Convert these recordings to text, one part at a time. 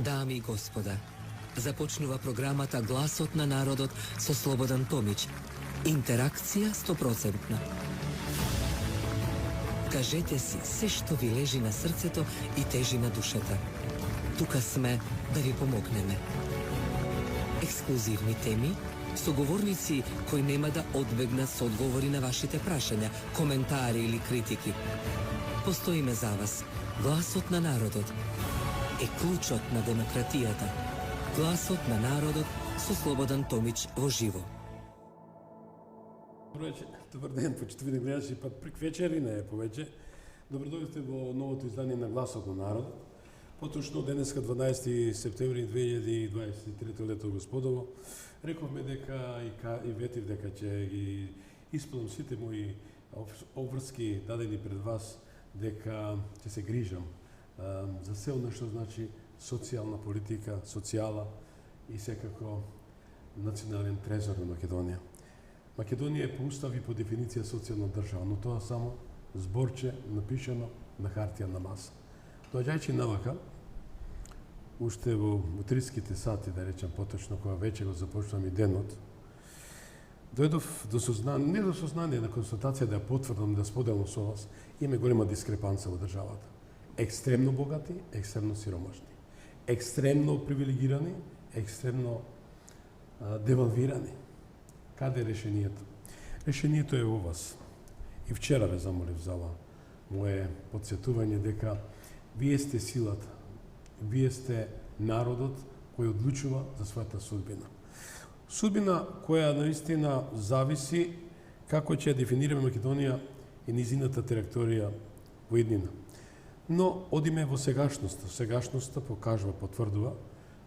Дами и господа, започнува програмата Гласот на народот со Слободан Томич. Интеракција 100%. Кажете си се што ви лежи на срцето и тежи на душата. Тука сме да ви помогнеме. Ексклузивни теми, соговорници кои нема да одбегнат со одговори на вашите прашања, коментари или критики. Постоиме за вас. Гласот на народот е клучот на демократијата. Гласот на народот со Слободан Томич во живо. Добар ден, почитувани гледачи, па прик вечер и не е повеќе. Добродојдовте во новото издание на Гласот на народот. Поточно денеска 12 септември 2023 лето господово, рековме дека и ветив дека ќе ги исполнам сите мои обврски дадени пред вас, дека ќе се грижам за се оно што значи социјална политика, социјала и секако национален трезор на Македонија. Македонија е по устав и по дефиниција социјална држава, но тоа само зборче напишано на хартија на маса. Доаѓајќи навака, уште во утринските сати, да речем поточно, кога вече го започнам и денот, дојдов до сознание, не до сознание, на констатација да ја потврдам, да споделам со вас, имаме голема дискрепанца во државата. Екстремно богати, екстремно сиромашни. Екстремно привилегирани, екстремно девалвирани. Каде е решението? Решението е во вас. И вчера ве замолив за ова мое подсетување дека вие сте силата, вие сте народот кој одлучува за својата судбина. Судбина која наистина зависи како ќе дефинираме Македонија и низината територија во иднина. Но одиме во сегашноста. Сегашноста покажува, потврдува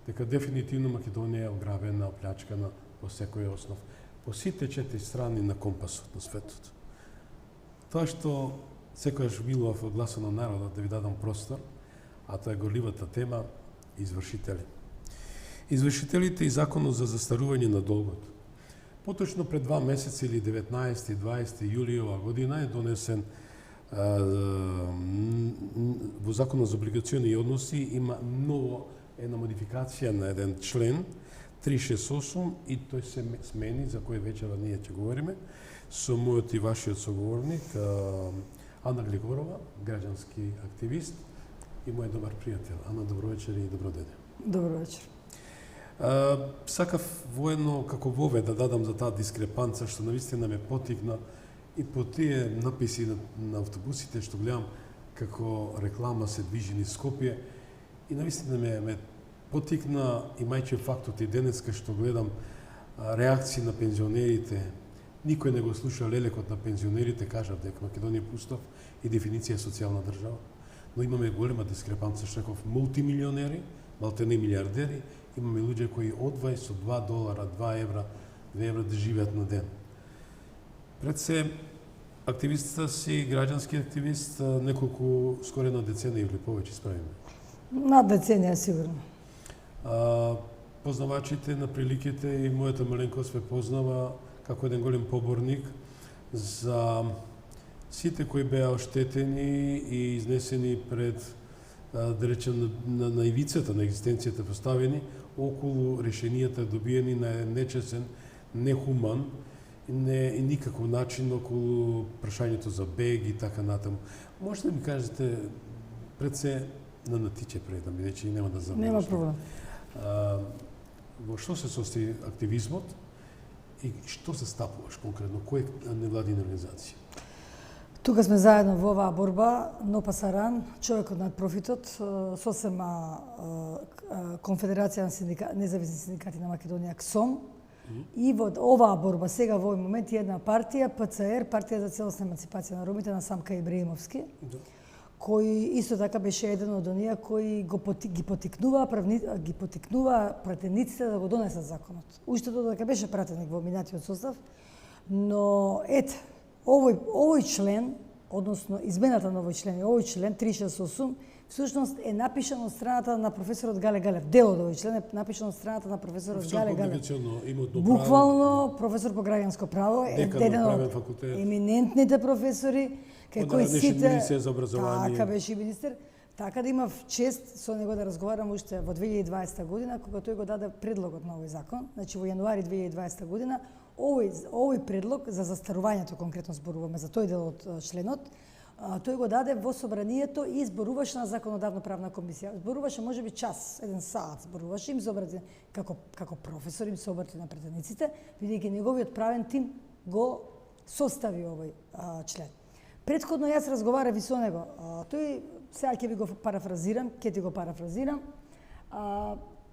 дека дефинитивно Македонија е ограбена, оплячкана во секој основ, по сите 4 страни на компасот на светот. Тоа што секојаш билував во Гласот на народот да ви дадам простор, а тоа е горливата тема извршители. Извршителите и законот за застарување на долгот. Поточно пред 2 месеци или 19 и 20 јули ова година е донесен во законот за облигациони односи има ново една модификација на еден член 368 и тој се смени, за кој вечера ние ќе говориме, со мојот и вашиот соговорник Ана Глигорова, граѓански активист и мој добар пријател. Ана, добро вечер и добро ден. Добро вечер. Сакав воедно како вове да дадам за таа дискрепанца што навистина ме потикна и по тие написи на автобусите што гледам како реклама се движи низ Скопје и навистина ме потикна имајќи фактот и денеска што гледам реакции на пензионерите. Никој не го слуша лелекот на пензионерите, кажав дека Македонија е пустов и дефиниција социјална држава, но имаме голема дискрепанца, што реков, мултимилионери, малтене милиардери, имаме луѓе кои одвај со $2, 2 евра, 2 евра да живеат на ден. Пред се, активистата си, граѓански активист, неколку, скоро една деценија или повеќе справиме. Над деценија, сигурно. Познавачите на приликите и мојата маленкост ме познава како еден голем поборник за сите кои беа оштетени и изнесени пред, да речем, на ивицата на екзистенцијата поставени околу решенијата добиени на нечесен, нехуман и никаков начин околу прашањето за бег и така натаму. Можете да ми кажете, пред се на натиче пред да ми рече и нема да забравам. Нема проблем. Во што се состои активизмот и што се стапуваш конкретно? Кој е невладина организација? Тука сме заедно во оваа борба, но Пасаран, човекот над профитот, сосема Конфедерација на независни синдикати на Македонија КСОМ, и во оваа борба сега во овој момент една партија, ПЦР, партија за целосна емансипација на ромите на Самка Ибраимовски, кој исто така беше еден од оние кои ги потикнува пратениците да го донесат законот. Уште додека беше пратеник во минатиот состав, но ете, овој член, односно измената на овој член и овој член 368 всушност е напишан од страната на професорот Гале Галев. Дел од овој член е напишан од страната на професорот Гале Галев. Буквално професор по граѓанско право, еден од еминентните професори, кај кој сите министер за образование. Така беше министер, Така да имав чест со него да разговарам уште во 2020 година, кога тој го даде предлогот на овој закон. Значи во јануари 2020 година, овој предлог за застарувањето, конкретно зборуваме за тој дел од членот, тој го даде во собранието и зборуваше на законодавно-правна комисија. Зборуваше можеби час, 1 саат зборуваше, им се обрати како професор, им се обрати на претедниците, бидејќи неговиот правен тим го состави овој член. Предходно јас разговарав и со него. Тој, сега ќе ви го парафразирам, ќе ти го парафразирам.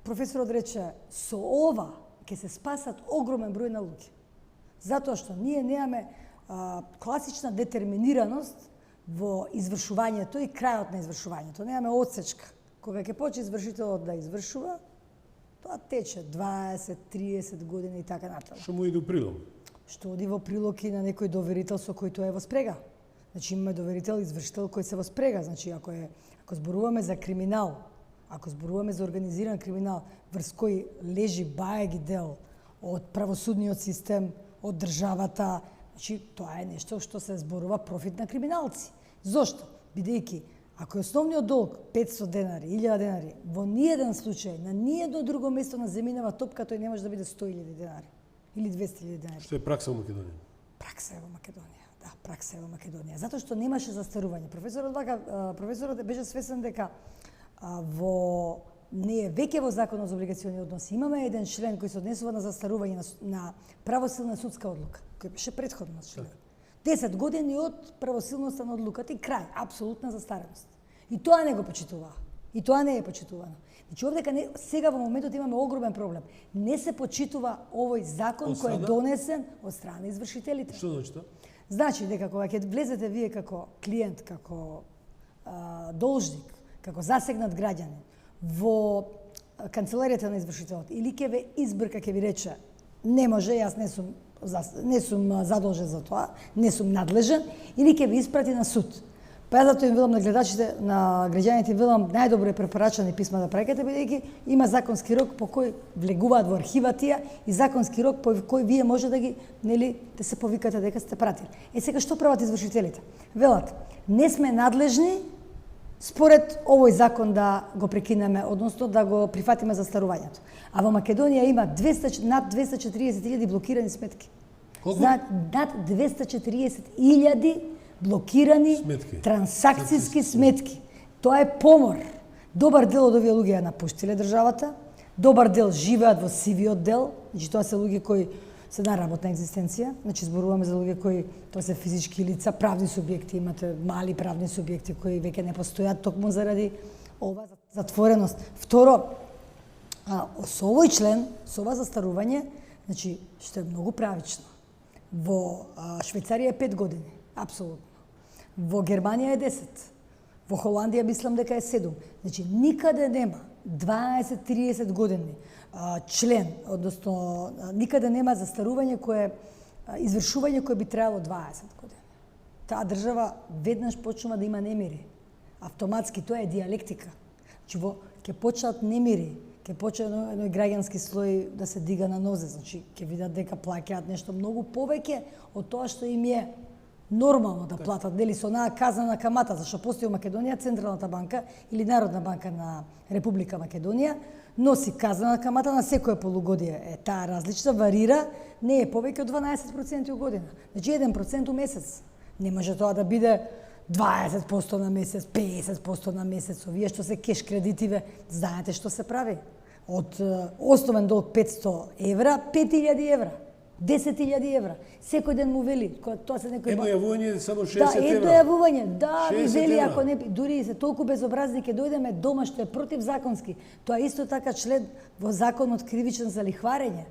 Професорот рече, со ова ќе се спасат огромен број на луѓе. Затоа што ние немаме класична детерминираност во извршувањето и крајот на извршувањето. Немаме одсечка. Кога ќе почне извршителот да извршува, тоа тече 20-30 години и така натаму. Што му иде у прилог? Што оди во прилог и на некој доверител со кој тоа е во спрега. Значи имаме доверител, извршител кој се во спрега. Значи ако зборуваме за криминал, ако зборуваме за организиран криминал, врз кој лежи баеги дел од правосудниот систем, од државата, значи тоа е нешто што се зборува профит на криминалци. Зошто? Бидејќи ако е основниот долг 500 денари, 1000 денари, во ниеден случај, на ниедно друго место на земјинава топка тој не може да биде 100.000 денари или 200.000 денари. Што е пракса во Македонија? Пракса е во Македонија. Да, пракса е во Македонија. Затоа што немаше застарување. Професорот беше свесен дека не веќе во Законот за облигациони односи имаме еден член кој се однесува на застарување на правосилна судска одлука, кој беше претходно член. 10 години од правосилноста на одлуката и крај, апсолутна застареност. И тоа не го почитуваа. И тоа не е почитувано. Значи овдека сега во моментот имаме огромен проблем. Не се почитува овој закон кој е донесен од страна извршителите. Што значи тоа? Значи дека кога ќе влезете вие како клиент, како должник, како засегнат граѓанин во канцеларијата на извршителот или ќе ве избрка, ќе ви рече не може, јас не сум задолжен за тоа, не сум надлежен, или ќе ви испрати на суд. Па ја затоа им велам на гледачите, на граѓаните, велам најдобро е препорачани писма да праќате, бидејќи има законски рок по кој влегуваат во архива тие и законски рок по кој вие може да ги, да се повикате дека сте пратили. Сега што прават извршителите? Велат, не сме надлежни според овој закон да го прекинеме, односно да го прифатиме застарувањето. А во Македонија има над 240.000 блокирани сметки. Колку? Над 240.000 блокирани трансакциски сметки. Тоа е помор. Добар дел од овие луѓе ја напуштиле државата, добар дел живеат во сивиот дел, значи тоа се луѓе кои се на работна екзистенција, значи зборуваме за луѓе кои тоа се физички лица, правни субјекти, имате мали правни субјекти кои веќе не постојат токму заради ова затвореност. Второ, со овој член, со ова застарување, значи што е многу правично. Во Швајцарија е 5 години, апсолутно. Во Германија е 10. Во Холандија мислам дека е 7. Значи никаде нема 20-30 години член, односно никаде нема застарување кое извршување кое би траело 20 години. Таа држава веднаш почнува да има немири. Автоматски тоа е диалектика. Значи ќе почнат немири, ќе почне едној граѓански слој да се дига на нозе, значи ќе видат дека плаќаат нешто многу повеќе од тоа што им е нормално да платат, нели со онаа казна на камата, зашто постои во Македонија Централната банка или Народна банка на Република Македонија носи казна на камата на секое полугодие. Таа различна варира, не е повеќе од 12% у година. Значи 1% у месец. Не може тоа да биде 20% на месец, 50% на месец. Овие што се кеш кредитиве, знаете што се прави? Од основен долг 500 евра, 5000 евра. 10.000 евра. Секој ден му вели, тоа се некој... Едно јавување само 60 евра. Да, едно јавување. Да, ми вели, евра. ако не... Дури се толку безобразни, ќе дојдеме дома, што е противзаконски. Тоа е исто така член во законот кривичен за лихварење.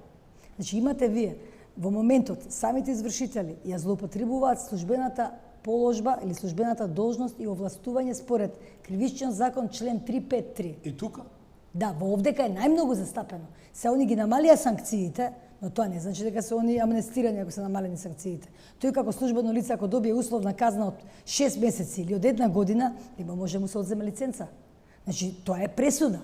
Значи, имате вие, во моментот, самите извршители ја злоупотребуваат службената положба или службената должност и овластување според кривичен закон член 353. И тука? Да, во овдека е најмногу застапено. Се они ги намалија санкциите, но тоа не значи дека се они амнестирани ако се намалени санкциите. Тој како службено лице ако добие условна казна од 6 месеци или од 1 година, нема може му се одземе лиценца. Значи тоа е пресуда.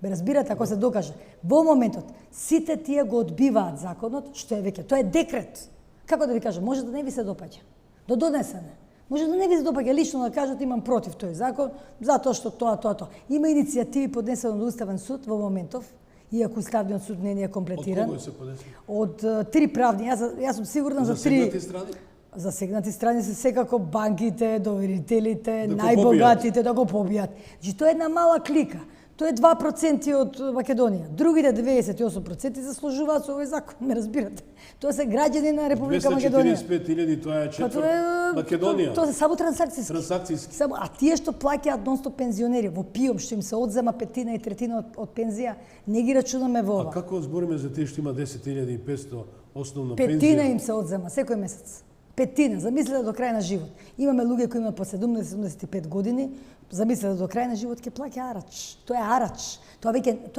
Бе разбирате ако се докаже. Во моментот сите тие го одбиваат законот, што е веќе тоа е декрет. Како да ви кажам, може да не ви се допаѓа. До донесене. Може да не ви се допаѓа лично да кажат имам против тој закон, затоа што тоа. Има иницијативи поднесени од Уставен суд во моментов, иако Уставниот суд не е комплетиран. Од кого се поднесени? Од три правни. Јас сум сигурна за три. Засегнати страни? Засегнати страни се секако банките, доверителите, Да го најбогатите да го побијат. Значи тоа е една мала клика. Тоа е 2% од Македонија. Другите 98% заслужуваат со овој закон, ме разбирате. Тоа се граѓани на Република Македонија. 245.000, тоа е четврт Македонија. Тоа се само трансакциски. Трансакцијски. Само, а тие што плаќаат нонстоп пензионери во ПИОМ, што им се одзема петина и третина од пензија, не ги рачунаме во А ова. како збориме за тие што има 10.500 основна Петина пензија? им се одзема секој месец. Петина, замислете до крај на живот. Имаме луѓе кои имаат по 70-75 години, замислете до крај на живот ќе плаќа арач. Тоа е арач. Тоа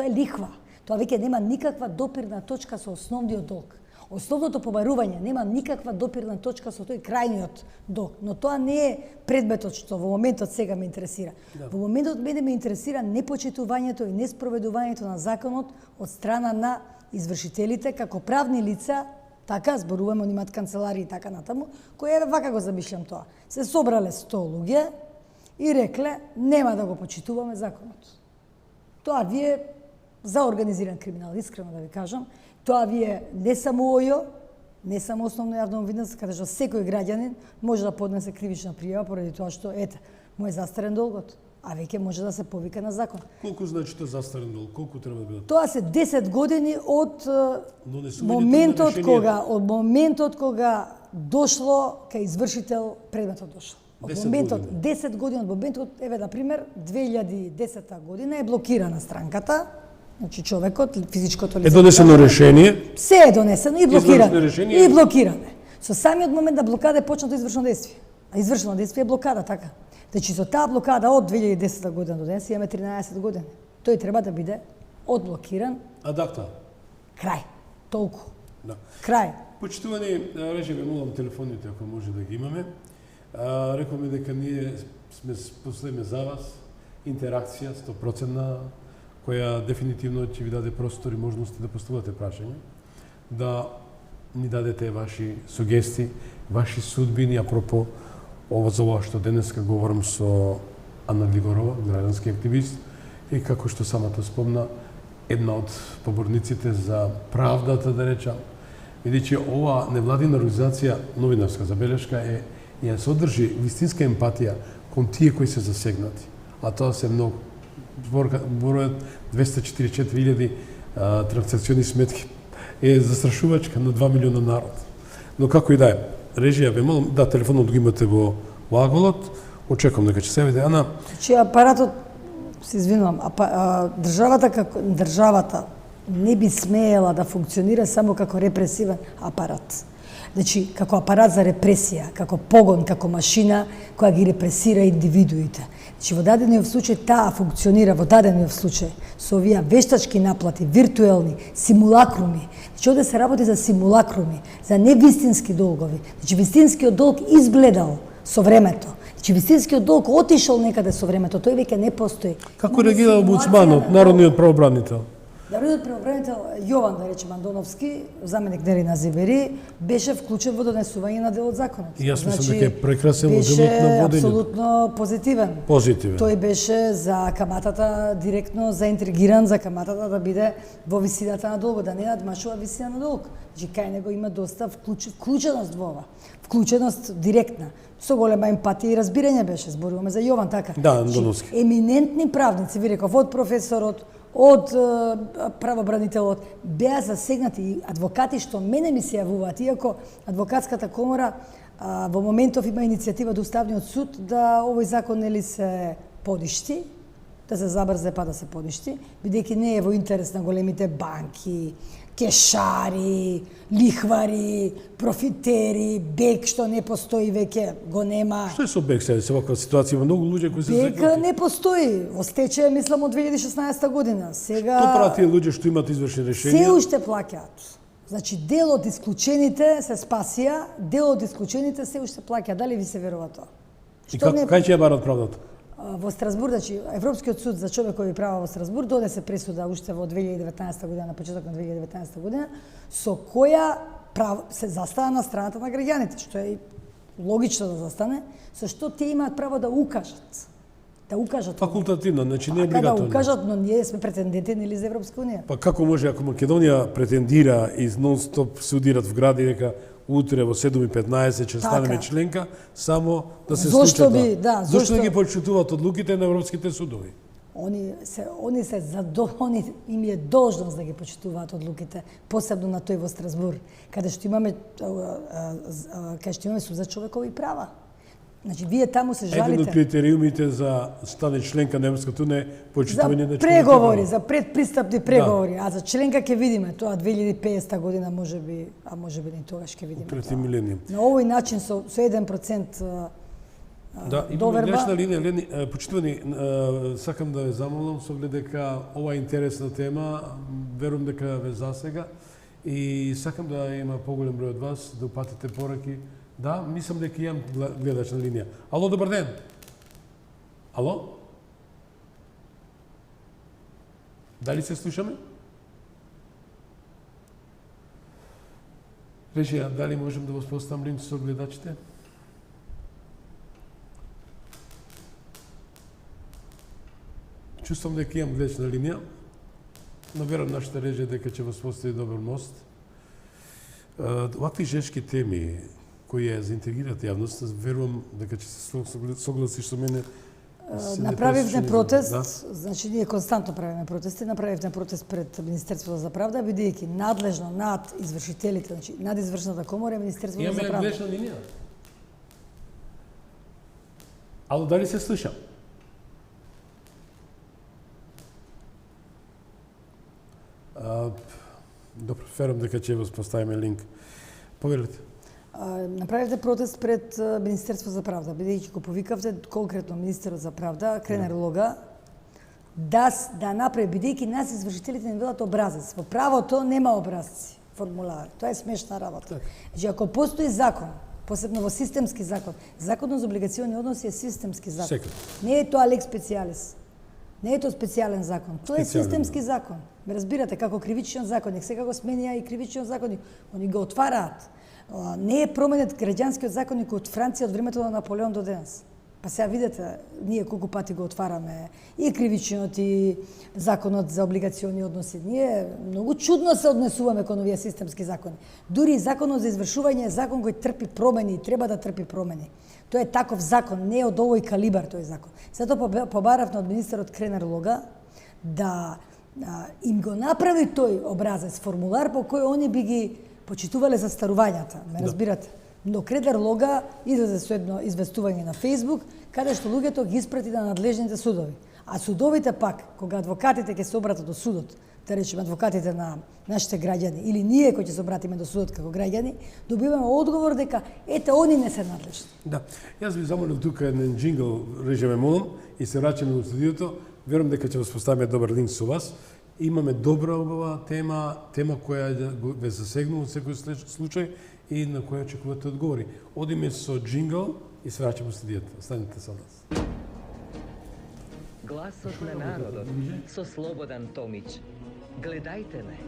е лихва. Тоа веќе нема никаква допирна точка со основниот долг. Основното побарување нема никаква допирна точка со тој крајниот долг, но тоа не е предметот што во моментот сега ме интересира. Да. Во моментот мене ме интересира непочитувањето и неспроведувањето на законот од страна на извршителите како правни лица. Така, зборуваме, они имаат канцеларии и така натаму, кои еве вака го замишлям тоа. Се собрале 100 луѓе и рекле, нема да го почитуваме законот. Тоа ви е за организиран криминал, искрено да ви кажам. Тоа ви е не само ОЈО, не само основно јавно обвинителство, каде што секој граѓанин може да поднесе кривична пријава поради тоа што, ете, му е застарен долгот, а веќе може да се повика на закон. Колку значи тоа застарен долг? Колку треба да бидат? Тоа се 10 години од моментот кога дошло кај извршител предметот дошло. Од моментот 10 години од моментот, еве на пример 2010 година е блокирана странката. Значи човекот, физичкото лице. Е донесено решение. Се е донесено и блокирано. И блокиране. Со самиот момент на блокада е почнато извршено дејство. А извршено дејство е блокада, така. Значи со таа блокада од 2010 година до денес имаме 13 години. Тој треба да биде одблокиран. Адакта. Крај. Толку. Да. Крај. Почитувани, рече ве молам телефоните ако може да ги имаме. Рековме дека ние сме последме за вас интеракција 100%, која дефинитивно ќе ви даде простор и можности да поставувате прашања, да ни дадете ваши сугестии, ваши судбини апропо ова за ова што денеска говорам со Ана Глигорова, граѓански активист, и како што самата спомна, една од поборниците за правдата, да речам, бидејќи ова невладина организација, новинарска забелешка е ја содржи вистинска емпатија кон тие кои се засегнати, а тоа се многу. Бројот 244.000 транзакциони сметки е застрашувачка на 2 милиона народ. Но како и да е, режија ве молам, да, телефонот го имате во аголот, очекувам дека ќе се види. Ана, Значи апаратот, се извинувам, државата не би смеела да функционира само како репресивен апарат. Значи, како апарат за репресија, како погон, како машина која ги репресира индивидуите. Значи, во дадениот случај таа функционира во дадениот случај со овие вештачки наплати, виртуелни, симулакруми. Значи, овде се работи за симулакруми, за невистински долгови. Значи, вистинскиот долг избледал со времето. Значи, вистинскиот долг отишол некаде со времето, тој веќе не постои. како реагира омбудсманот, народниот правобранител? Народниот правобранител Јован, да речем, Андоновски, заменик нели на Зибери, беше вклучен во донесување на дел од законот. И јас мислам дека е прекрасен во делот на Беше водењето. апсолутно позитивен. Позитивен. Тој беше за каматата директно заинтригиран за каматата да биде во висината на долгот, да не надмашува висина на долг. Значи кај него има доста вклученост во ова. Вклученост директна. Со голема емпатија и разбирање беше, зборуваме за Јован, така. Да, Андоновски. Еминентни правници, ви реков, од професорот, од правобранителот, беа засегнати и адвокати што мене ми се јавуваат, иако адвокатската комора во моментов има иницијатива до Уставниот суд да овој закон нели се подишти, да се забрзе па да се подишти, бидејќи не е во интерес на големите банки, кешари, лихвари, профитери, бек што не постои веќе, го нема. Што е со бек сега, се ваква ситуација, има многу луѓе кои се Бек засегнати? не постои, остече мислам од 2016 година. Сега Што прават тие луѓе што имаат извршени се решенија? уште плаќаат. Значи дел од исклучените се спасија, дел од исклучените се уште плаќаат. Дали ви се верува тоа? И кај ќе ја барат правдата? Во Страсбург, значи Европскиот суд за човекови права во Страсбург донесе пресуда уште во 2019 година, на почеток на 2019 година, со која се застава на страната на граѓаните, што е логично да застане, со што тие имаат право да укажат. Да укажат. Факултативно, значи не е Да обligatoрино. укажат, но ние сме претенденти нели за Европска унија. Па како може ако Македонија претендира и нон-стоп се удират в гради дека утре во 7:15 ќе станеме Така. членка, само да се Зошто случи би, тоа. да, Зошто зошто- да ги почитуваат одлуките на европските судови? Они им е должност да ги почитуваат одлуките, посебно на тој во Страсбур, каде што имаме суд за човекови права. Значи вие таму се Еден од жалите критериумите за стане членка на Европската унија е за почитување на преговори, човекови за предпристапни преговори, а за членка ќе видиме тоа 2050 година можеби, а можеби не тогаш ќе видиме прети тоа. милениум. На овој начин со 1% Да, имаме доверба. грешна линија. Лени, почитувани, сакам да ве замолам со глед дека ова е интересна тема, верувам дека ве засега и сакам да има поголем број од вас да упатите пораки. Да, мислам дека имам гледач на линија. Ало, добар ден. Ало? Дали се слушаме? Режија, дали можем да воспоставам линк со гледачите? Чувствам дека имам гледач на линија, но верам нашата режија дека ќе воспостави добар мост. Овакви жешки теми кои ја заинтегрираат јавноста, верувам дека ќе се согласиш со мене. Направивме протест, Да. значи ние константно правиме протести, направивме протест пред Министерството за правда, бидејќи надлежно над извршителите, значи над извршната комора е Министерството за Имаме правда. гледач на линија. Ало, дали се слушам? Добро, верувам дека ќе воспоставиме линк. Поверете. Направивте протест пред Министерството за правда, бидејќи го повикавте конкретно министерот за правда, Кренер Лога, да направи, бидејќи нас извршителите не велат образец. Во правото нема образци, формулари. Тоа е смешна работа. Значи, ако постои закон, посебно во системски закон, законот за облигациони односи е системски закон. Секако. Не е тоа лекс специалис. Не е тоа специјален закон. Тоа е Специјален, системски закон. Ме разбирате, како кривичен законник, секако сменија и кривичен законник. Они го отвараат. Не е променет граѓанскиот законник од Франција од времето на Наполеон до денес. Па сега видете, ние колку пати го отвараме и кривичниот и законот за облигациони односи. Ние многу чудно се однесуваме кон овие системски закони. Дури и законот за извршување е закон кој трпи промени и треба да трпи промени. Тој е таков закон, не е од овој калибар тој закон. Затоа побаравме од министерот Кренер Лога да им го направи тој образец, формулар по кој они би ги почитувале застарувањата, ме разбирате? Но Кренер Лога излезе со едно известување на Facebook, каде што луѓето ги испрати на надлежните судови. А судовите пак, кога адвокатите ќе се обратат до судот, да речеме адвокатите на нашите граѓани, или ние кои ќе се обратиме до судот како граѓани, добиваме одговор дека ете они не се надлежни. Да. Јас ви замолив тука еден джингл, режеме молам, и се враќаме во студиото. Верувам дека ќе воспоставиме добар линк со вас. Имаме добра убава тема која ве засегнува во секој случај и на која очекувате одговори. Одиме со джингл и се враќаме во студиото. Останете со нас. Гласот на народот со Слободан Томич. Гледајте ме.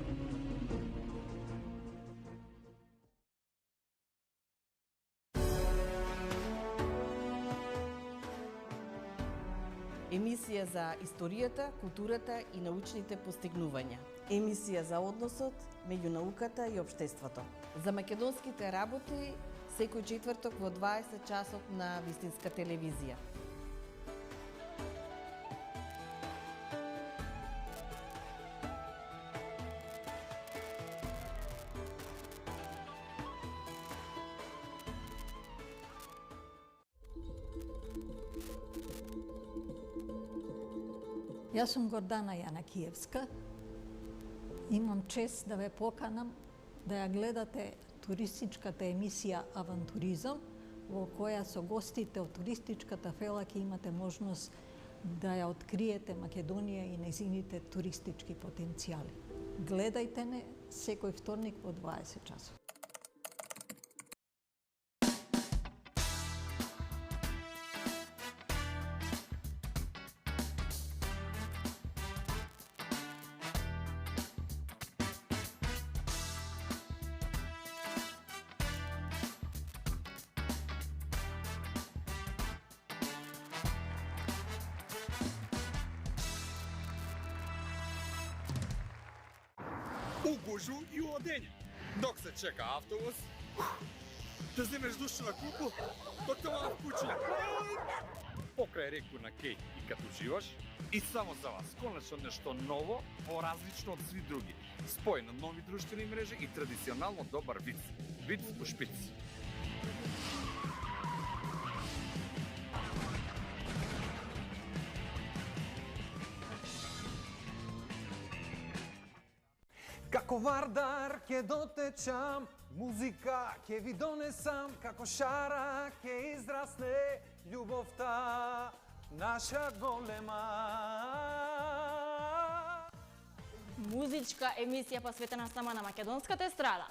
Емисија за историјата, културата и научните постигнувања. Емисија за односот меѓу науката и општеството. За македонските работи секој четврток во 20 часот на вистинска телевизија. Јас сум Гордана Јанакиевска. Имам чест да ве поканам да ја гледате туристичката емисија Авантуризам, во која со гостите од туристичката фела ќе имате можност да ја откриете Македонија и нејзините туристички потенцијали. Гледајте не секој вторник во 20 часот. у гужу и у одење. Док се чека автобус, да земеш душа на купу, док те вада в куќа. Покрај реку на Кеј и като живаш, и само за вас, конечно нешто ново, поразлично од сви други. Спој на нови друштвени мрежи и традиционално добар виц. Виц по шпиц. Како Вардар ќе дотечам, музика ќе ви донесам, како шара ќе израсне љубовта наша голема. Музичка емисија посветена само на македонската естрада.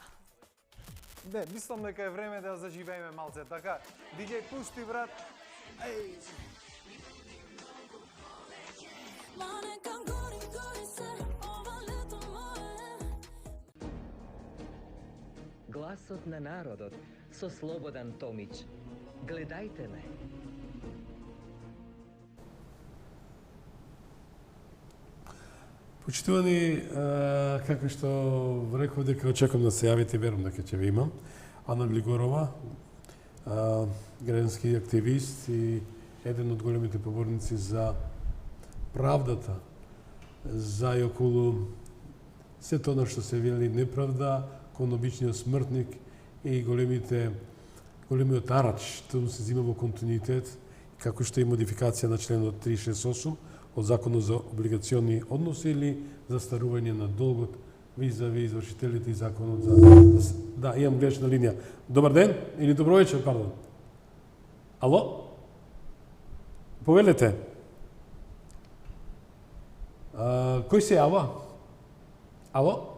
Не, мислам дека е време да заживееме малце, така. Диџеј пушти, брат. Еј. Гласот на народот со Слободан Томич. Гледајте ме. Почитувани, како што реков дека очекувам да се јавите, верувам дека ќе ви имам. Ана Глигорова, граѓански активист и еден од големите поборници за правдата, за и околу сето она што се вели неправда, кон обичниот смртник и големиот арач, што се зима во континуитет, како што и модификација на членот 368 од Законот за облигациони односи или застарување на долгот визави извршителите и Законот за... Да, имам гледач на линија. Добар ден или добро вечер, пардон. Ало? Повелете. Кој се јава? Ало?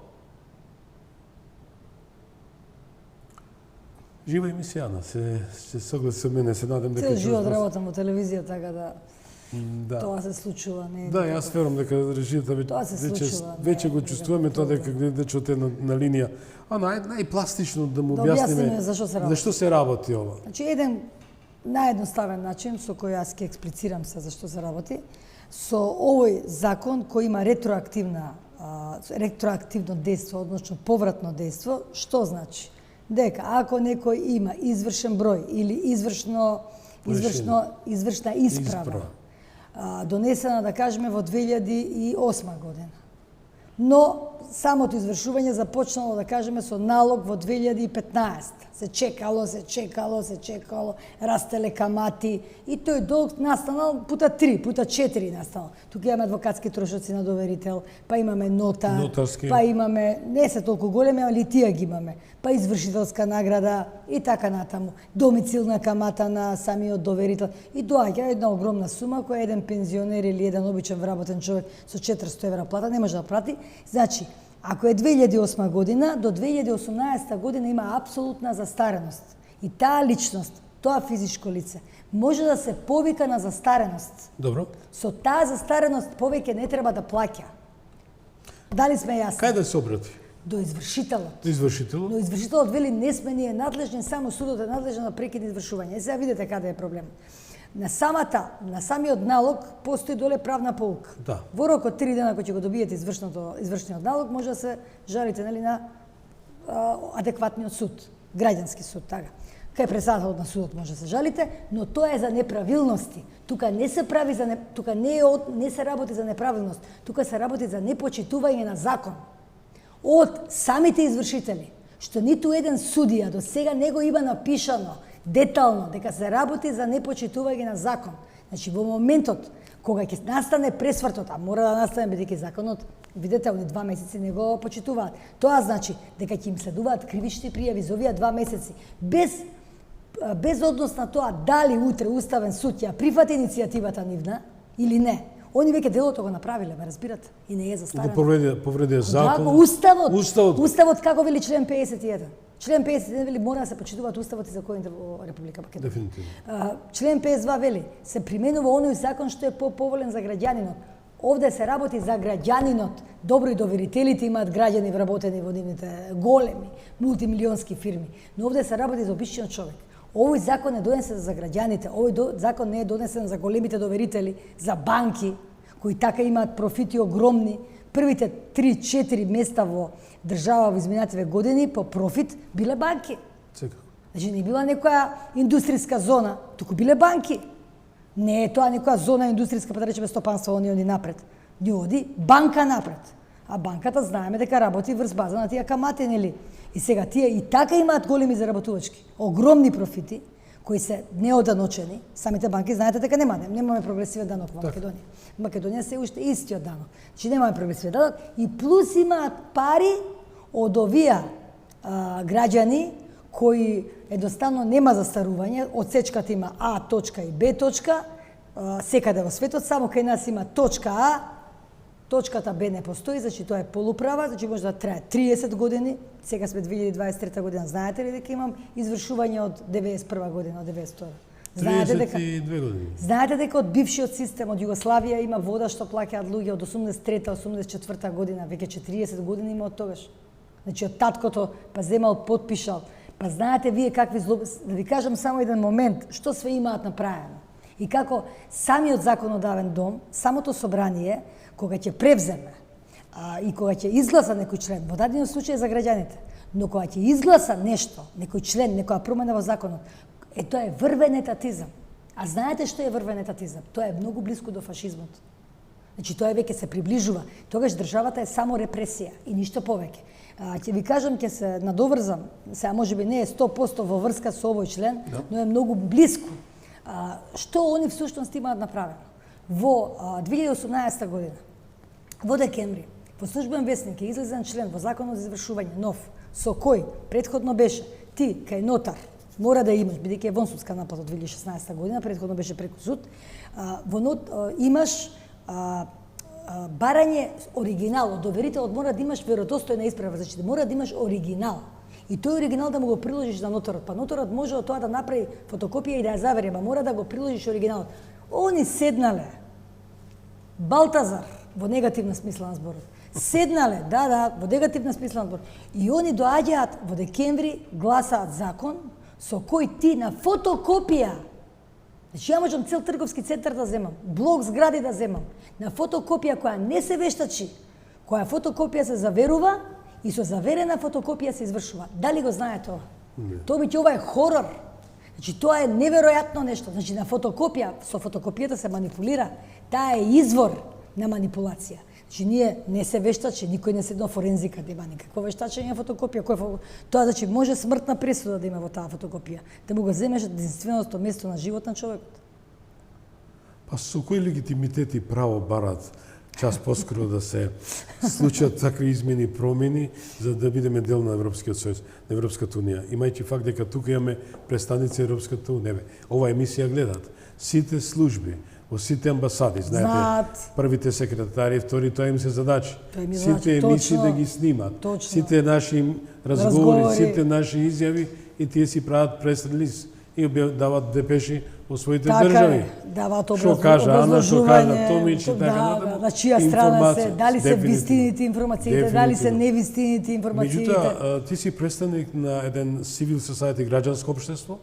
Жива емисија, се согласи со мене, се надам дека... Цел живот работам во телевизија, така да... Да. Тоа се случува, не е... Да, јас верувам дека режијата веќе го чувствуваме тоа дека гледачот е на линија. А најпластично да му објасниме зашто се работи ова. Значи, еден наједноставен начин со кој јас ќе експлицирам се зашто се работи, со овој закон кој има ретроактивно дејство, односно повратно дејство, што значи? Дека ако некој има извршен број или извршна исправа, донесена, да кажеме, во 2008 година. Но самото извршување започнало, да кажеме, со налог во 2015. Се чекало, растеле камати и тој долг настанал пута 3, пута 4 настанал. Тука имаме адвокатски трошоци на доверител, па имаме нотарски, па имаме, не се толку големи, али тие ги имаме, па извршителска награда и така натаму. Домицилна камата на самиот доверител и доаѓа една огромна сума која еден пензионер или еден обичен вработен човек со 400 евра плата не може да плати. Значи, ако е 2008 година, до 2018 година има апсолутна застареност. И таа личност, тоа физичко лице, може да се повика на застареност. Добро. Со таа застареност повеќе не треба да плаќа. Дали сме јасни? Кај да се обрати? До извршителот. До извршителот? Но извршителот вели не сме ние надлежни, само судот е надлежен да прекине извршување. Сега видите каде е проблем. На самиот налог постои доле правна поука. Да. Во рок од 3 дена кој ќе го добиете извршниот налог, може да се жалите на адекватниот суд, граѓански суд, така. Кај председателот на судот може да се жалите, но тоа е за неправилности. Тука не се прави не се работи за неправилност, тука се работи за непочитување на закон од самите извршители, што ниту еден судија до сега не го има напишано детално дека се работи за непочитување на закон. Значи во моментот кога ќе настане пресвртот, а мора да настане бидејќи законот, видите, они 2 месеци не го почитуваат. Тоа значи дека ќе им следуваат кривични пријави за овие 2 месеци без однос на тоа дали утре Уставен суд ја прифати иницијативата нивна или не. Они веќе делото го направиле, ме разбирате, и не е застарено. Го повредија закон. Уставот како вели член 51. Член 51 вели мора да се почитуваат уставот и законите во Република Македонија. Дефинитивно. Член 52 вели се применува оној закон што е поповолен за граѓанинот. Овде се работи за граѓанинот. Добро и доверителите имаат граѓани вработени во нивните големи мултимилионски фирми, но овде се работи за обичниот човек. Овој закон е донесен за граѓаните, овој закон не е донесен за големите доверители, за банки, кои така имаат профити огромни, Првите 3-4 места во држава во изминативе години по профит биле банки. Секако. Значи не била некоја индустријска зона, туку биле банки. Не е тоа некоја зона индустријска, па да речеме стопанство, они напред. Ни оди банка напред. А банката знаеме дека работи врз база на тие камати, нели? И сега тие и така имаат големи заработувачки, огромни профити, кои се неоданочени. Самите банки знаете дека немаме прогресивен данок во Македонија. В Македонија се уште истиот данок. Значи немаме прогресивен данок и плюс имаат пари од овие граѓани кои едноставно нема застарување, одсечката има А точка и Б точка, секаде во светот, само кај нас има точка А, точката Б не постои, значи тоа е полуправа, значи може да трае 30 години, сега сме 2023 година, знаете ли дека имам извршување од 91 година, од 92. 32 години. Знаете дека од бившиот систем од Југославија има вода што плаќаат луѓе од 83-84 година, веќе 40 години има од тогаш. Значи од таткото па земал, потпишал. Па знаете вие какви да ви кажам само еден момент, што све имаат направено. И како самиот законодавен дом, самото собрание, кога ќе превземе и кога ќе изгласа некој член, во даден случај за граѓаните, но кога ќе изгласа нешто, некој член, некоја промена во законот, тоа е врвен етатизам. А знаете што е врвен етатизам? Тоа е многу близко до фашизмот. Значи тоа веќе се приближува. Тогаш државата е само репресија и ништо повеќе. Ќе ви кажам, ќе се надоврзам, сега можеби не е 100% во врска со овој член, но е многу близко. Што они всушност имаат направено? Во 2018 година, во декември, во службен весник е излезен член во законот за извршување нов, со кој претходно беше ти кај нотар мора да имаш, бидејќи е вон судска наплата од 2016 година, претходно беше преку суд, имаш барање оригинал од доверителот, мора да имаш веродостојна исправа, значи мора да имаш оригинал. И тој оригинал да му го приложиш на ноторот, па ноторот може од тоа да направи фотокопија и да ја завери, ма мора да го приложиш оригиналот. Они седнале, Балтазар, во негативна смисла на зборот, седнале, во негативна смисла на зборот, и они доаѓаат во декември, гласаат закон, со кој ти на фотокопија, значи ја можам цел трговски центар да земам, блок згради да земам, на фотокопија која не се вештачи, која фотокопија се заверува и со заверена фотокопија се извршува. Дали го знае тоа? Тоа биќе ова е хорор. Значи тоа е неверојатно нешто. Значи на фотокопија, со фотокопијата се манипулира, таа е извор на манипулација. Значи ние не се вештачи, никој не седно форензика да има никакво вештачење фотокопија, тоа значи може смртна пресуда да има во таа фотокопија, да му го земеш единственото место на живот на човекот. Па со кој легитимитет и право барат час поскоро да се случат такви измени и промени за да бидеме дел на Европскиот сојуз, на Европската унија, имајќи факт дека тука имаме представници Европската унија. Ова емисија гледаат сите служби, во сите амбасади, знаете, првите секретари, втори, тоа им се задачи. Сите емисии да ги снимат, сите наши разговори, сите наши изјави и тие си прават прес-релиз и дават депеши во своите држави. Даваат образложување, што кажа Томич и така натаму. На чија страна се, дали се вистините информациите, дали се невистините информациите. Меѓутоа, ти си представник на еден civil society, граѓанско општество.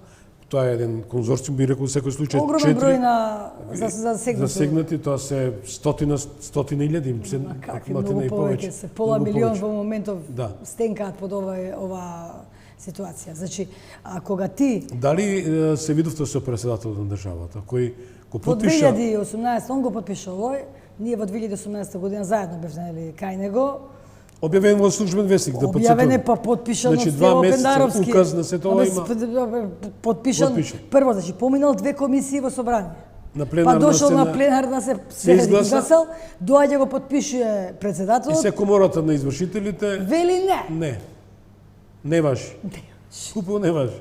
Тоа е еден конзорциум, би рекол секој случај 4. Огромен број на засегнати, тоа се стотина илјади, какви многу повеќе се, пола милион во моментов стенкаат под ова ситуација. Значи, а кога ти... Дали се видовте со председателот на државата, кој го потпиша... Во 2018, он го потпиша овој, ние во 2018 година заедно бевнели кај него. Објавен во службен весник, да подсетувам. Објавен е па подпишан од Стево Пендаровски. Указ на сето ова има. Подпишан. Прво, значи, поминал 2 комисии во собрание. На пленарна па дошол на пленарна се изгласал, доаѓа го подпишува председателот. И се комората на извршителите... Вели не. Не. Не важи. Купо не важи.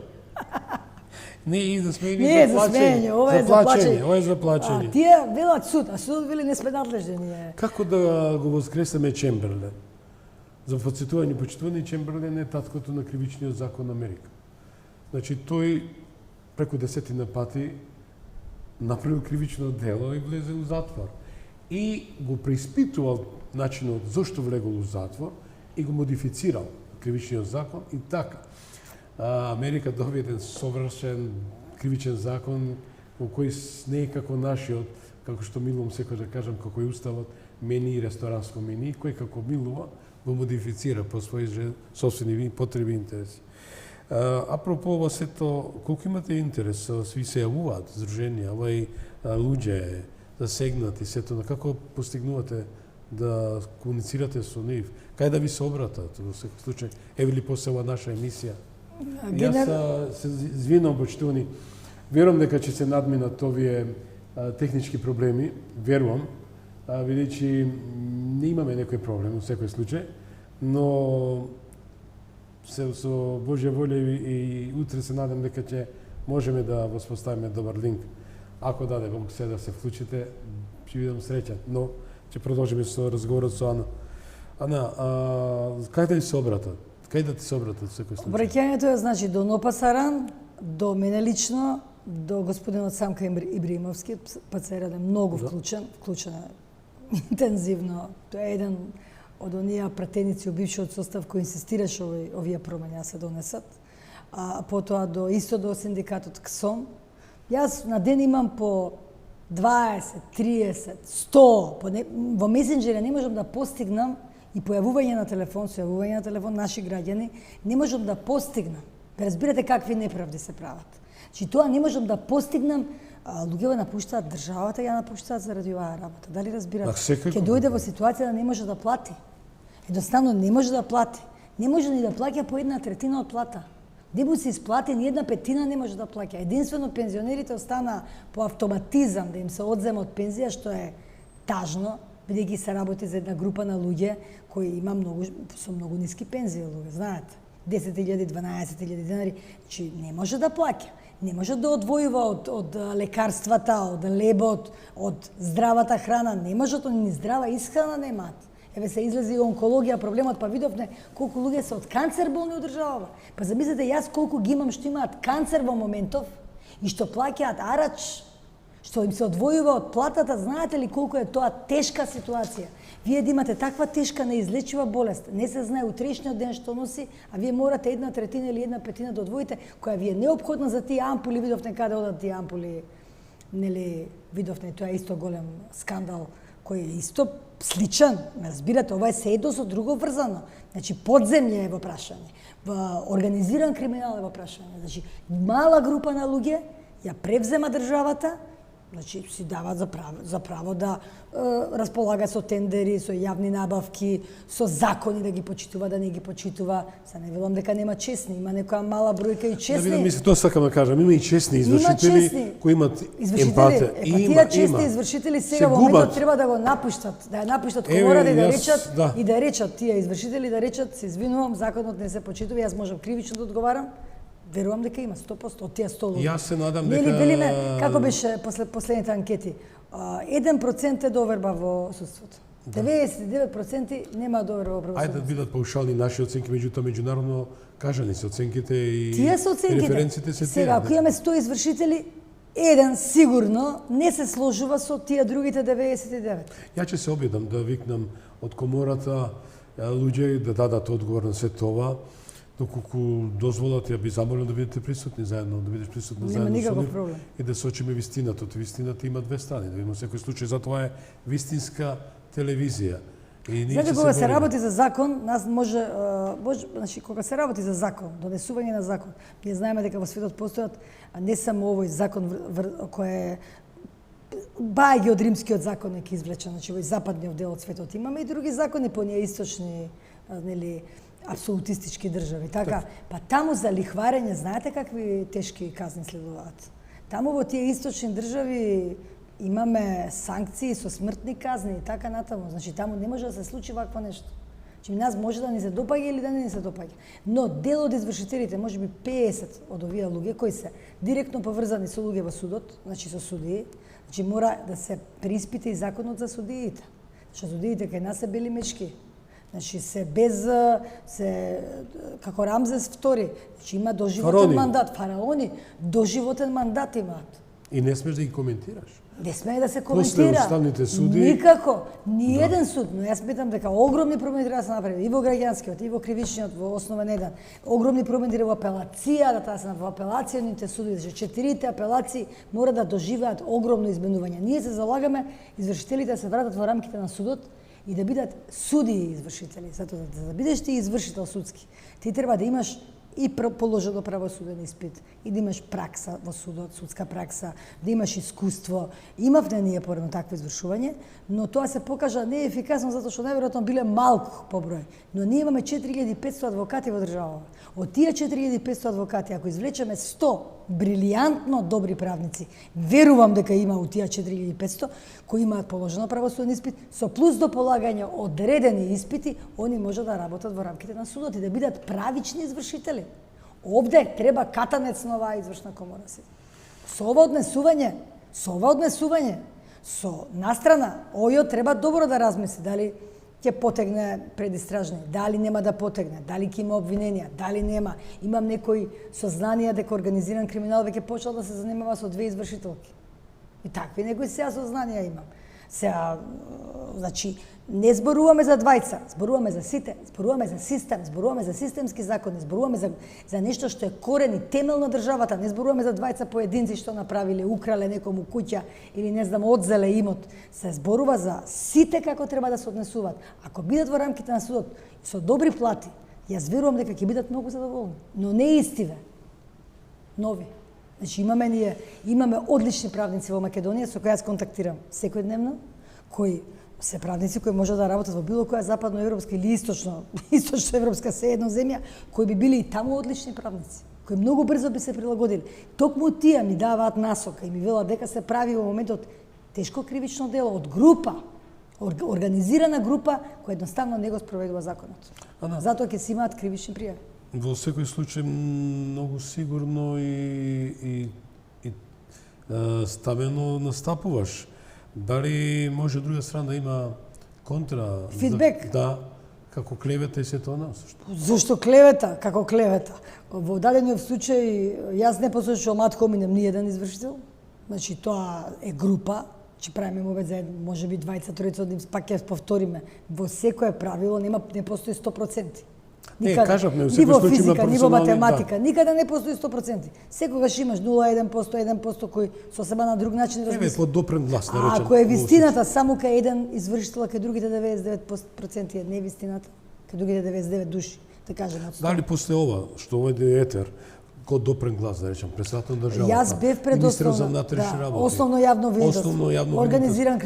Не и за смење, не за смење, ова е за плаќање. Ова е за плаќање. Тие велат суд, а судот вели не сме надлежни ние. Како да го воскресаме Чемберлен? За подсетување почитувани, Чемберлен е таткото на кривичниот закон на Америка. Значи тој преку 10 пати направил кривично дело и влезе у затвор. И го преиспитувал начинот зошто влегол у затвор и го модифицирал кривичниот закон и така. Америка доби еден совршен кривичен закон во кој не е како нашиот, како што милувам секој да кажам, како е уставот, мени, ресторанско мени, кој како милува го модифицира по своји собствени потреби и интереси. Апропо ова сето, колку имате интерес, сви се јавуваат, здруженија, овај луѓе засегнати, сето, на како постигнувате да комуницирате со нив? Кај да ви се обратат во секој случај? Еве ли после ова наша емисија? Јас се извинувам, почитувани. Верувам дека ќе се надминат овие технички проблеми, верувам, бидејќи не имаме некој проблем во секој случај, но со Божја волја и утре се надам дека ќе можеме да воспоставиме добар линк. Ако даде Бог се да се вклучите, ќе бидам среќен, но ќе продолжиме со разговорот со Ана. Ана, кај да ти се обратат? Кај да ти се обратат секој случај? Обраќањето е значи до Нопа Саран, до мене лично, до господинот Самка Ибримовски, ПЦР е многу вклучен е интензивно. Тоа е еден од оние пратеници од бившиот состав кој инсистираше овие промени да се донесат. Потоа исто до синдикатот КСОМ. Јас на ден имам по 20, 30, 100, во месенџери не можам да постигнам и појавување на телефон, сојавување на телефон наши граѓани, не можам да постигнам. Разбирате какви неправди се прават. Значи тоа не можам да постигнам, луѓето напуштаат државата, ја напуштаат заради оваа работа. Дали разбирате? Ќе дојде во ситуација да не може да плати. Едноставно не може да плати. Не може ни да плаќа по 1/3 од плата. Не му се исплати, ни 1/5 не може да плаќа. Единствено пензионерите остана по автоматизам да им се одзема од пензија, што е тажно, бидејќи се работи за една група на луѓе кои има со многу ниски пензии, луѓе, знаете. 10.000, 12.000 денари, значи не може да плаќа. Не може да одвојува од лекарствата, од лебот, од здравата храна, не може ни здрава исхрана немаат. Еве се излезе и онкологија проблемот, па видовме колку луѓе се од канцер болни од државава. Па замислете јас колку ги имам што имаат канцер во моментов и што плаќаат арач, што им се одвојува од платата, знаете ли колку е тоа тешка ситуација? Вие да имате таква тешка неизлечива болест, не се знае утрешниот ден што носи, а вие морате 1/3 или 1/5 да одвоите, која ви е неопходна за тие ампули, видовте каде одат тие ампули, нели, видовте, тоа е исто голем скандал, кој е исто сличен, ме разбирате, ова е се едно со друго врзано. Значи, подземје е во прашање, организиран криминал е во прашање. Значи, мала група на луѓе ја превзема државата, значи си даваат за право да располага со тендери, со јавни набавки, со закони да ги почитува, да не ги почитува. Се не велам дека нема честни, има некоја мала бројка и честни. Да, мислам, тоа сакам да кажам, има и честни извршители кои имаат емпатија. Тие честни извршители сега во моментот треба да го напуштат, да ја напуштат комората и да речат тие извршители да речат се извинувам, законот не се почитува, јас можам кривично да одговарам. Верувам дека има 100% од тие 100 луѓе. Јас се надам дека... Нели велиме, како беше последните анкети, 1% е доверба во судството. 99% нема доверба во правосудството. Ајде да бидат паушални наши оценки, меѓутоа меѓународно кажани се оценките и референците се тие. Сега, ако имаме 100 извршители, еден сигурно не се сложува со тие другите 99. Ја ќе се обидам да викнам од комората луѓе да дадат одговор на се тоа. Доколку дозволат, ја би замолил да бидете присутни заедно, да бидеш присутна заедно со нив и да сочиме вистината. Од вистината има две страни, да има секој случај, затоа е вистинска телевизија. Знаете, кога се работи за закон, нас може, значи кога се работи за закон, донесување на закон, ние знаеме дека во светот постојат не само овој закон кој е бајги од римскиот законник извлечен, значи во западниот дел од светот имаме и други закони по оние источни, нели, апсолутистички држави, така? Па таму за лихварење, знаете какви тешки казни следуваат? Таму во тие источни држави имаме санкции со смртни казни и така натаму. Значи таму не може да се случи вакво нешто. Значи нас може да ни се допаѓа или да не ни се допаѓа. Но дел од извршителите, можеби 50 од овие луѓе кои се директно поврзани со луѓе во судот, значи со судии, значи мора да се преиспита и законот за судиите. Што судиите кај нас се бели мечки. Значи се без како Рамзес II, значи има доживотен мандат, фараони доживотен мандат имаат. И не смеш да ги коментираш. Не смее да се После коментира. уставните суди- Никако. Ниеден суд, но јас сметам дека огромни промени треба да се направи и во граѓанскиот, и во кривичниот, во основен еден. Огромни промени во апелација, да се во апелацијните судови, че 4 апелации мора да доживеат огромно изменување. Ние се залагаме извршителите да се вратат во рамките на судот и да бидат судии извршители. Затоа да бидеш ти извршител судски, ти треба да имаш и положено правосуден испит, и да имаш пракса во судот, судска пракса, да имаш искуство. Имавме ние порано такво извршување, но тоа се покажа неефикасно затоа што најверојатно биле малку по број. Но ние имаме 4500 адвокати во државава. Од тие 4500 адвокати, ако извлечеме 100 брилијантно добри правници, верувам дека има у тие 4500 кои имаат положено правосуден испит, со плюс до полагање одредени испити, они може да работат во рамките на судот и да бидат правични извршители. Овде треба катанец на оваа извршна комора си. Со ова однесување, со настрана, ОЈО треба добро да размисли дали ќе потегне предистражни, дали нема да потегне, дали ќе има обвиненија, дали нема. Имам некои сознанија дека организиран криминал веќе почел да се занимава со 2 извршителки. И такви некои сега сознанија имам. Сега, значи, не зборуваме за двајца, зборуваме за сите, зборуваме за систем, зборуваме за системски закони, зборуваме за нешто што е корен и темел на државата, не зборуваме за двајца поединци што направиле, украле некому куќа или не знам, одзеле имот. Се зборува за сите како треба да се однесуваат. Ако бидат во рамките на судот со добри плати, јас верувам дека ќе бидат многу задоволни, но не истиве. Нови. Значи имаме одлични правници во Македонија со кои јас контактирам секојдневно, кои се правници кои може да работат во било која западноевропска или источноевропска седно земја, кои би били и таму одлични правници, кои многу брзо би се прилагодили. Токму тие ми даваат насока и ми велат дека се прави во моментот тешко кривично дело од група, организирана група која едноставно не го спроведува законот. Затоа ќе си имаат кривични пријави. Во секој случај многу сигурно и ставено настапуваш. Дали може друга страна да има контра? Фидбек? Да, како клевета и се тоа насушто. Зошто клевета? Како клевета? Во дадениот случај, јас не посочувам ад хоминем ни еден извршител. Значи, тоа е група, че правиме мовет за може би двајца, тројца од нив, пак ќе повториме. Во секое правило не постои 100%. Никаде. Кажавме, во ни секој во случај има физика, ни во професионални, математика, никаде не постои 100%. Секогаш имаш 0,1%, 1% кој сосема на друг начин размисли. подопрен глас, да речем. Ако е вистината само кај еден извршител, кај другите 99% е невистината, кај другите 99 души, да кажеме. Дали после ова, што овде етер, код допрен глас, да речем, председател на државата, Јас бев пред министрот за внатрешни работи, основно јавно видителство, организиран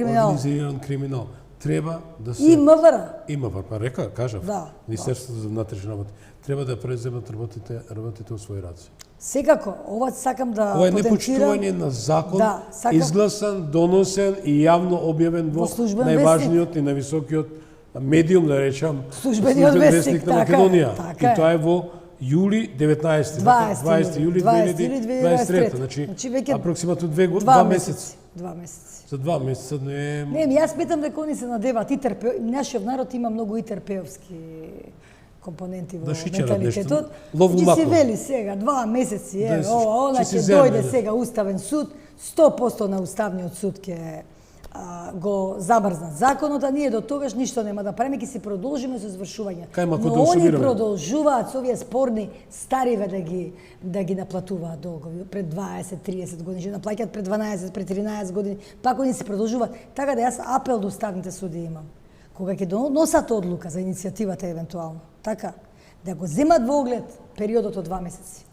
криминал. Треба да се... И МВР. И МВР, па кажав. Да. Министерството за внатрешни работи. Треба да преземат работите во своји раце. Секако, ова сакам да ова е потенцирам. непочитување на закон, Да, изгласан, доносен и јавно објавен во најважниот и највисокиот медиум, да речам, Службениот вестник на Македонија. Така И тоа е во јули 20 јули 2023. Значи веќе апроксиматно 2 месеци. 2 месеци. За 2 месеца не е... Не, јас сметам дека они се надеваат и нашиот народ има многу и терпеовски компоненти во менталитетот. Ќе се вели сега 2 месеци, она ќе дојде сега Уставен суд, 100% на Уставниот суд ќе го замрзнат законот, а ние до тогаш ништо нема да правиме, ќе се продолжиме со извршување. Но они продолжуваат со овие спорни стариве да ги наплатуваат долгови пред 20-30 години, ќе наплаќаат пред 12, пред 13 години, пак они се продолжуваат. Така да јас апел до уставните суди имам. Кога ќе доносат одлука за иницијативата евентуално, така, да го земат во оглед периодот од 2 месеци,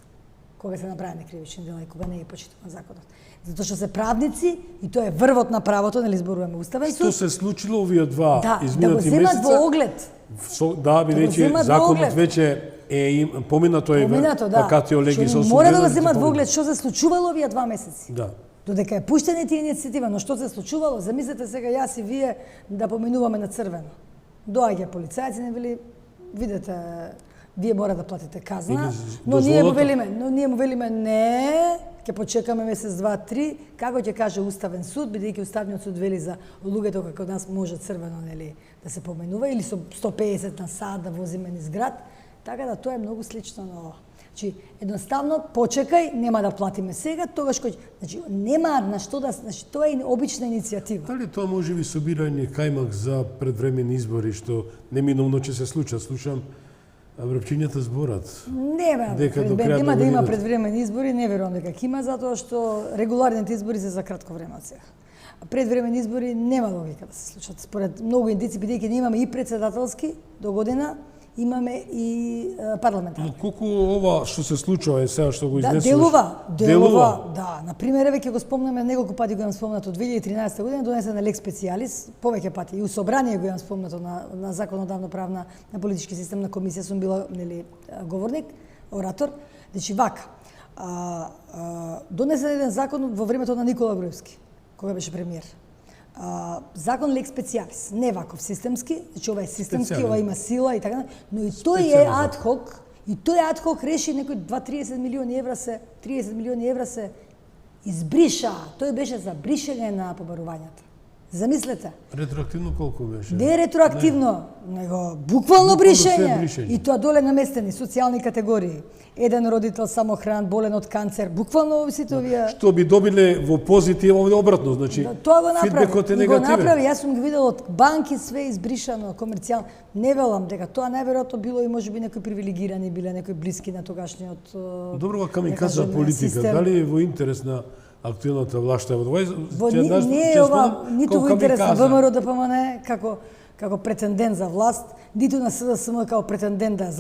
кога се направени кривични дела и кога не е почитуван законот. Затоа што се правници и тоа е врвот на правото, нели зборуваме Уставен суд. Што се случило овие два изминати месеца? Да го земат во оглед. Да, бидејќи законот веќе е поминато е вакатио легис осудено. Мора да го земат во оглед што се случувало овие 2 месеци. Да. Додека е пуштена тие иницијатива, но што се случувало, замислете сега јас и вие да поминуваме на црвено. Доаѓа полицајци, не вели, видете, вие мора да платите казна, но ние му велиме не, ќе почекаме месец, 2, 3, како ќе каже Уставен суд, бидејќи Уставниот суд вели за луѓето како нас може црвено, нели, да се поменува или со 150 на сат да возиме низ град, Така да тоа е многу слично на ова. Значи, едноставно почекај, нема да платиме сега, тогаш кој... Значи, нема на што да... Значи, тоа е обична иницијатива. Дали тоа може би собирање кајмак за предвремени избори, што неминовно ќе се случат? Слушам, врапчињата зборат. Нема да има предвремени избори, не верувам дека ќе има, затоа што регуларните избори се за кратко време од сега. Предвремени избори нема логика да се случат. Според многу индици, бидејќи ние имаме и председателски до година, имаме и парламентарни. Но колку ова што се случува е сега што го изнесуваш? Делува. Да, на пример еве ќе го спомнеме, неколку пати го имам спомнато, 2013 година донесен на лекс специјалис, повеќе пати и у собрание го имам спомнато на законодавно правна на политички систем на комисија сум била говорник, оратор. Значи вака. Донесен еден закон во времето на Никола Груевски, кога беше премиер. Закон лекс специјалис, не ваков системски, значи ова е системски, ова има сила и така, но и тој е адхок, реши некои 2-30 милиони евра се 30 милиони евра се избриша. Тој беше за бришење на побарувањата. Замислете. Ретроактивно колку беше? Не ретроактивно, него буквално бришење. И тоа доле наместени социјални категории. Еден родител самохран, болен од канцер, буквално сите овие... Што би добиле во позитивно, обратно, значи тоа го направи. Фидбекот е негативен. Го направи, јас сум ги видел од банки све избришано, комерцијално. Не велам дека тоа најверојатно било и можеби некои привилегирани биле, некои блиски на тогашниот... Добро, камикадза политика, дали е во интерес на актуелната власт? Не е ова, ниту во интерес на ВМРО ДПМН како претендент за власт, ниту на СДСМ како претендент да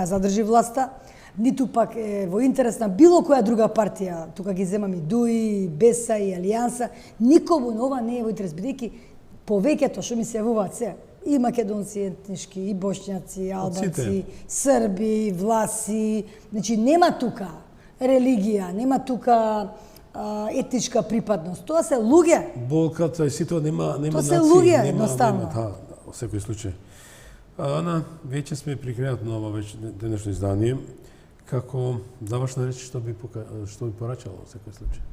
задржи власта, ниту пак е во интерес на било која друга партија, тука ги земам и ДУИ, и БЕСА, и Алијанса, никому на ова не е во интерес, бидејќи повеќето што ми се јавуваат се, и македонци етнички, и бошњаци, и албанци, срби, власи, значи нема тука религија, нема тука етничка припадност. Тоа се луѓе. Болката и сите нема нации. Тоа се луѓе, едноставно. Во секој случај. Ана, веќе сме при крајот на ова денешно издание. Како завршна реч што би порачало во секој случај?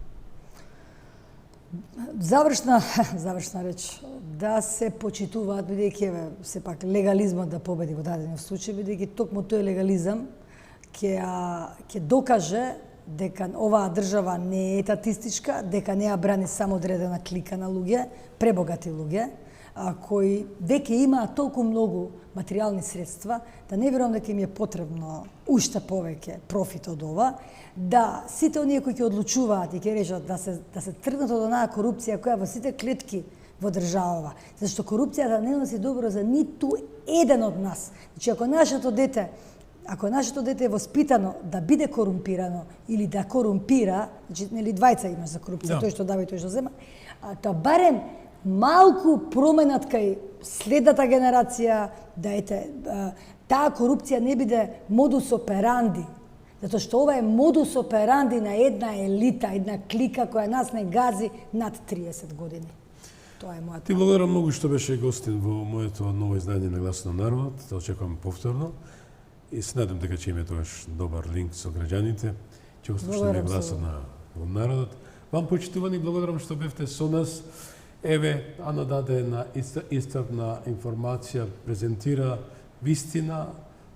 Завршна реч да се почитуваат, бидејќи сепак легализмот да победи во даден случај, бидејќи токму тој легализам ќе докаже дека оваа држава не е етатистичка, дека не ја брани само одредена клика на луѓе, пребогати луѓе, кои веќе имаат толку многу материјални средства, да не верувам дека им е потребно уште повеќе профит од ова, да сите оние кои ќе одлучуваат и ќе решат да се тргнат од онаа корупција која во сите клетки во државава, зашто корупцијата не носи добро за ниту еден од нас. Значи, ако нашето дете е воспитано да биде корумпирано или да корумпира, значи нели двајца има за корупција, тој што дава и тој што зема, тоа барем малку променат кај следната генерација, да таа корупција не биде модус операнди, затоа што ова е модус операнди на една елита, една клика која нас не гази над 30 години. Тоа е мојата. Ти благодарам многу што беше гостин во моето ново издание на Гласот на народот. Те очекувам повторно. И се надам дека ќе имаме тогаш добар линк со граѓаните. Ќе го слушаме Гласот на народот. Вам почитувани, благодарам што бевте со нас. Еве, Ана даде една истрпна информација, презентира вистина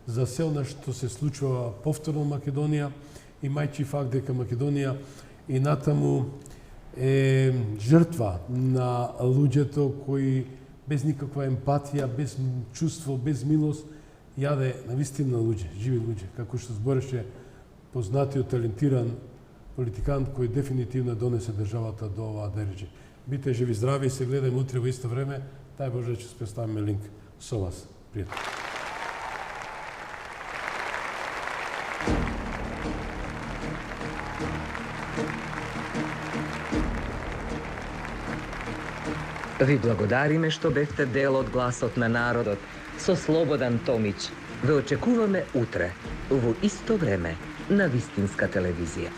за се она што се случува повторно во Македонија, имајќи факт дека Македонија и натаму е жртва на луѓето кои без никаква емпатија, без чувство, без милост, јаде на вистина луѓе, живи луѓе, како што збореше познатиот талентиран политикант кој дефинитивно донесе државата до оваа дереже. Бите живи, здрави и се гледајме утре во исто време. Тај Боже ќе споставиме линк со вас. Пријатно. Ви благодариме што бевте дел од Гласот на народот со Слободан Томич. Ве очекуваме утре во исто време на Вистинска телевизија.